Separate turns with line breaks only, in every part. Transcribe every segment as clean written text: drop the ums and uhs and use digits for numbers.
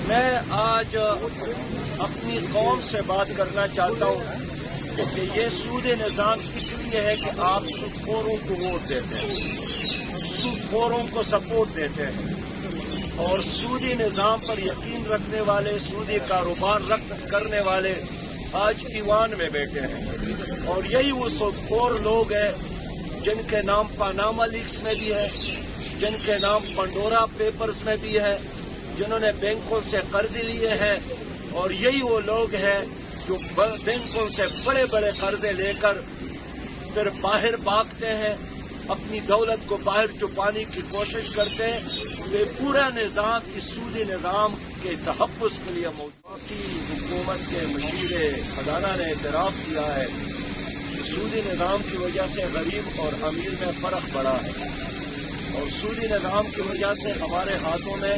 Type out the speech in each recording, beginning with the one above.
میں آج اپنی قوم سے بات کرنا چاہتا ہوں کہ یہ سود نظام اس لیے ہے کہ آپ سود خوروں کو ووٹ دیتے ہیں، سود خوروں کو سپورٹ دیتے ہیں، اور سودی نظام پر یقین رکھنے والے، سودی کاروبار کرنے والے آج ایوان میں بیٹھے ہیں، اور یہی وہ سود خور لوگ ہیں جن کے نام پاناما لیکس میں بھی ہے، جن کے نام پنڈورا پیپرز میں بھی ہے، جنہوں نے بینکوں سے قرض لیے ہیں، اور یہی وہ لوگ ہیں جو بینکوں سے بڑے بڑے قرضے لے کر پھر باہر بھاگتے ہیں، اپنی دولت کو باہر چھپانے کی کوشش کرتے ہیں۔ یہ پورا نظام اس سودی نظام کے تحفظ کے لیے موجود کی حکومت کے مشیر خزانہ نے اعتراف کیا ہے کہ سودی نظام کی وجہ سے غریب اور امیر میں فرق پڑا ہے، اور سودی نظام کی وجہ سے ہمارے ہاتھوں میں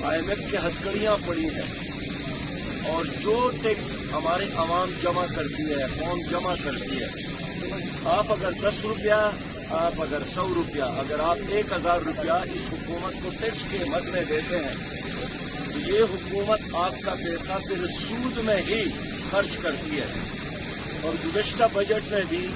IMF کی ہتھکڑیاں پڑی ہیں، اور جو ٹیکس ہماری عوام جمع کرتی ہے، قوم جمع کرتی ہے، آپ اگر 10 روپیہ، آپ اگر 100 روپیہ، اگر آپ 1000 روپیہ اس حکومت کو ٹیکس کے مد میں دیتے ہیں تو یہ حکومت آپ کا پیسہ پھر سود میں ہی خرچ کرتی ہے، اور گزشتہ بجٹ میں بھی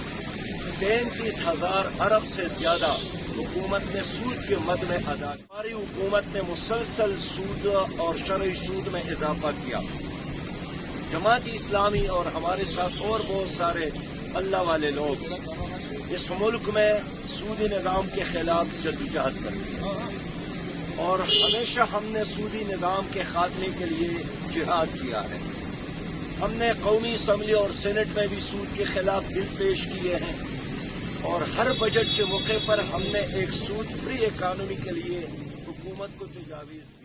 33,000 ارب سے زیادہ حکومت نے سود کے مد میں ادا کیا۔ ہماری حکومت نے مسلسل سود اور شرعی سود میں اضافہ کیا۔ جماعت اسلامی اور ہمارے ساتھ اور بہت سارے اللہ والے لوگ اس ملک میں سودی نظام کے خلاف جدوجہد کرتے ہیں، اور ہمیشہ ہم نے سودی نظام کے خاتمے کے لیے جہاد کیا ہے۔ ہم نے قومی اسمبلی اور سینٹ میں بھی سود کے خلاف بل پیش کیے ہیں، اور ہر بجٹ کے موقع پر ہم نے ایک سود فری اکانومی کے لیے حکومت کو تجاویز دی۔